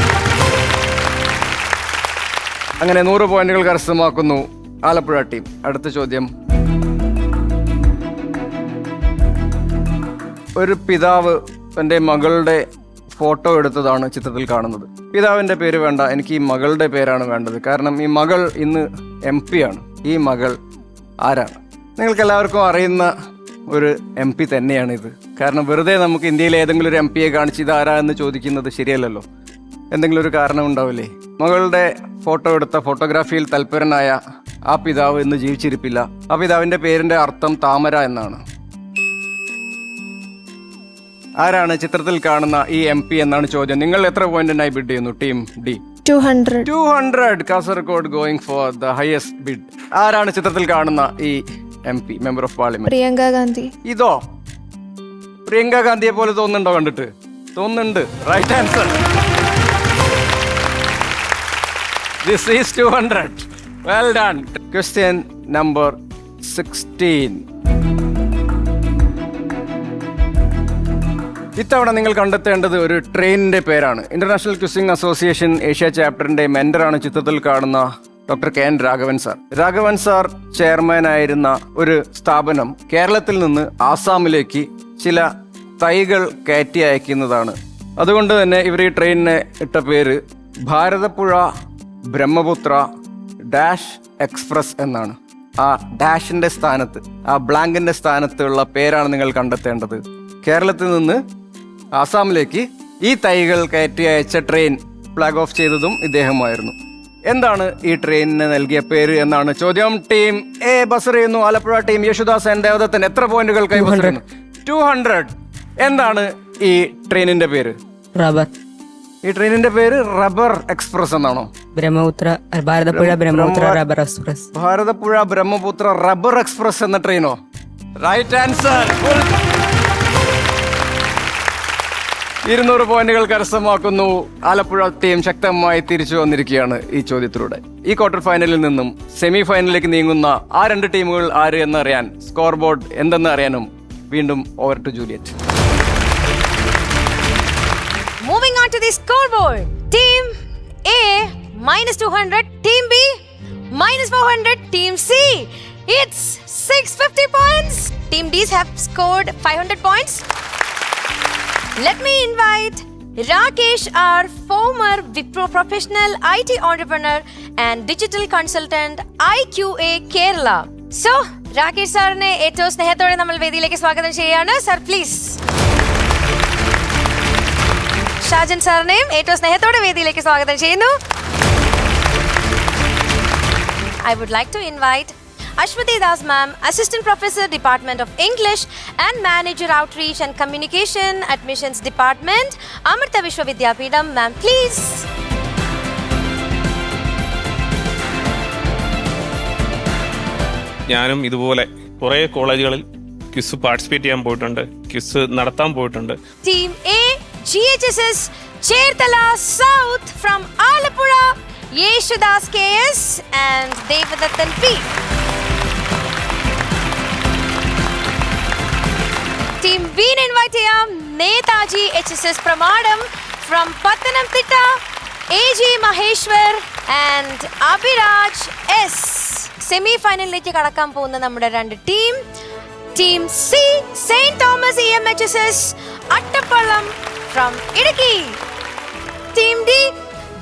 Speaker 9: അങ്ങനെ 100 പോയിന്റുകൾ കരസ്ഥമാക്കുന്നു ആലപ്പുഴ ടീം. അടുത്ത ചോദ്യം. ഒരു പിതാവ് തൻ്റെ മകളുടെ ഫോട്ടോ എടുത്തതാണ് ചിത്രത്തിൽ കാണുന്നത്. പിതാവിൻ്റെ പേര് വേണ്ട, എനിക്ക് ഈ മകളുടെ പേരാണ് വേണ്ടത്. കാരണം ഈ മകൾ ഇന്ന് MP ആണ്. ഈ മകൾ ആരാണ്? നിങ്ങൾക്ക് എല്ലാവർക്കും അറിയുന്ന ഒരു MP തന്നെയാണ് ഇത്. കാരണം വെറുതെ നമുക്ക് ഇന്ത്യയിലെ ഏതെങ്കിലും ഒരു MPയെ കാണിച്ച് ഇതാരാ എന്ന് ചോദിക്കുന്നത് ശരിയല്ലല്ലോ. എന്തെങ്കിലും ഒരു കാരണം ഉണ്ടാവില്ലേ? മകളുടെ ഫോട്ടോ എടുത്ത ഫോട്ടോഗ്രാഫിയിൽ തൽപരനായ ആ പിതാവ് ഇന്ന് ജീവിച്ചിരിപ്പില്ല. ആ പിതാവിൻ്റെ പേരിൻ്റെ അർത്ഥം താമര എന്നാണ്. ആരാണ് ചിത്രത്തിൽ കാണുന്ന ഈ MP എന്നാണ് ചോദ്യം. നിങ്ങൾ എത്ര പോയിന്റിനായി ബിഡ് ചെയ്യുന്നു? Team D 200. Kasaragod going for the highest bid. ആരാണ് ചിത്രത്തിൽ കാണുന്ന ഈ MP, member of parliament?
Speaker 8: Priyanka Gandhi.
Speaker 9: ഇതോ? പ്രിയങ്ക ഗാന്ധിയെ പോലെ തോന്നുന്നുണ്ടോ? കണ്ടിട്ട് തോന്നുന്നുണ്ട്. Right answer. This is 200. Well done. Question number 16. ഇത്തവണ നിങ്ങൾ കണ്ടെത്തേണ്ടത് ഒരു ട്രെയിനിന്റെ പേരാണ്. ഇന്റർനാഷണൽ ക്വിസിംഗ് അസോസിയേഷൻ ഏഷ്യ ചാപ്റ്ററിന്റെ മെന്ററാണ് ചിത്രത്തിൽ കാണുന്ന doctor KN Raghavan sir. Raghavan sir ചെയർമാനായിരുന്ന ഒരു സ്ഥാപനം കേരളത്തിൽ നിന്ന് ആസാമിലേക്ക് ചില തൈകൾ കയറ്റി അയക്കുന്നതാണ്. അതുകൊണ്ട് തന്നെ ഇവർ ഈ ട്രെയിനിന് ഇട്ട പേര് ഭാരതപ്പുഴ ബ്രഹ്മപുത്ര ഡാഷ് എക്സ്പ്രസ് എന്നാണ്. ആ ഡാഷിന്റെ സ്ഥാനത്ത്, ആ ബ്ലാങ്കിന്റെ സ്ഥാനത്തുള്ള പേരാണ് നിങ്ങൾ കണ്ടെത്തേണ്ടത്. കേരളത്തിൽ നിന്ന് ആസാമിലേക്ക് ഈ തൈകൾ കയറ്റി അയച്ച ട്രെയിൻ ഫ്ലാഗ് ഓഫ് ചെയ്തതും ഇദ്ദേഹമായിരുന്നു. എന്താണ് ഈ ട്രെയിനിന് നൽകിയ പേര് എന്നാണ് ചോദ്യം. ടീം എ ബസർ ചെയ്യുന്നു. ആലപ്പുഴ ടീം യേശുദാസ് ആൻഡ് ദേവദത്തൻ എത്ര പോയിന്റുകൾ കൈവസിക്കുന്നു? 200. എന്താണ് ഈ ട്രെയിനിന്റെ പേര്?
Speaker 2: റബ്ബർ.
Speaker 9: ഈ ട്രെയിനിന്റെ പേര് റബ്ബർ എക്സ്പ്രസ് എന്നാണോ?
Speaker 2: Bharathapuzha Brahmaputra rubber express.
Speaker 9: Bharathapuzha Brahmaputra rubber express എന്ന ട്രെയിനോ? Right answer. 200 പോയിന്റുകൾ കരസ്ഥമാക്കുന്നു. ആലപ്പുഴ ടീം ശക്തമായി തിരിച്ചു വന്നിരിക്കുകയാണ് ഈ ചോദ്യത്തിലൂടെ. ഈ ക്വാർട്ടർ ഫൈനലിൽ നിന്നും സെമി ഫൈനലിലേക്ക് നീങ്ങുന്ന ആ 2 ടീമുകൾ ആര് എന്നറിയാൻ, സ്കോർ ബോർഡ് എന്തെന്ന് അറിയാനും വീണ്ടും over to Juliet.
Speaker 1: Moving on to the scoreboard. Team A -200, Team B -400, Team C it's 650 points. Team D's have scored 500 points. Let me invite Rakesh, our former Wipro professional IT entrepreneur and digital consultant IQA Kerala. So, Rakesh സാറിനെ ഏറ്റവും സ്നേഹത്തോടെ നമ്മൾ വേദിയിലേക്ക് സ്വാഗതം ചെയ്യുകയാണ്. Sir please. ഷാജൻ സാറിനെയും ഏറ്റവും സ്നേഹത്തോടെ വേദിയിലേക്ക് സ്വാഗതം ചെയ്യുന്നു. I would like to invite Ashwati Das ma'am, Assistant Professor, Department of English and Manager Outreach and Communication, Admissions Department, Amartya Vishwa Vidyapeetham. Ma'am, please.
Speaker 11: ഞാനും ഇതുപോലെ കുറേ കോളേജുകളിൽ ക്വിസ് പാർട്ടിസിപ്പേറ്റ് ചെയ്യാൻ പോയിട്ടുണ്ട്, ക്വിസ് നടത്താൻ പോയിട്ടുണ്ട്.
Speaker 1: Team A, GHSS, Cherthala South from Alappuzha, Yeshudas KS and Devadathan P. Team B നെ invite ചെയ്യാം. Netaji HSS Pramadam from Pathanamthitta, AG Maheshwar and Abhiraj S. Semi ഫൈനലിലേക്ക് കടക്കാൻ പോകുന്ന നമ്മുടെ രണ്ട് team C, St. Thomas EMHSS Attappallam from Idukki. Team D,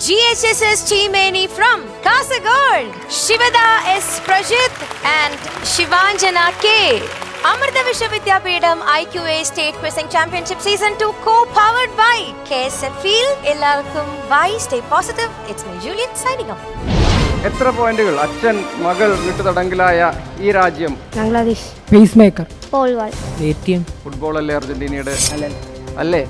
Speaker 1: GHSS Chimeni from Kasaragod. Shivada S. Prajit and Shivanjana K. Amrita Vishwa Vidyapeetham IQA State Quizzing Championship Season 2 co-powered by KSF Field. എല്ലാവർക്കും bye, stay positive. It's me Juliet signing off.
Speaker 9: എത്ര പോയിന്റുകൾ അച്ഛൻ മകൾ വീട്ടുതടങ്കിലായ ഈ രാജ്യം?
Speaker 7: Bangladesh.
Speaker 2: Pacemaker.
Speaker 7: Pole vault.
Speaker 2: ATM.
Speaker 9: Football അല്ലേ അർജന്റീനയുടെ? അല്ലേ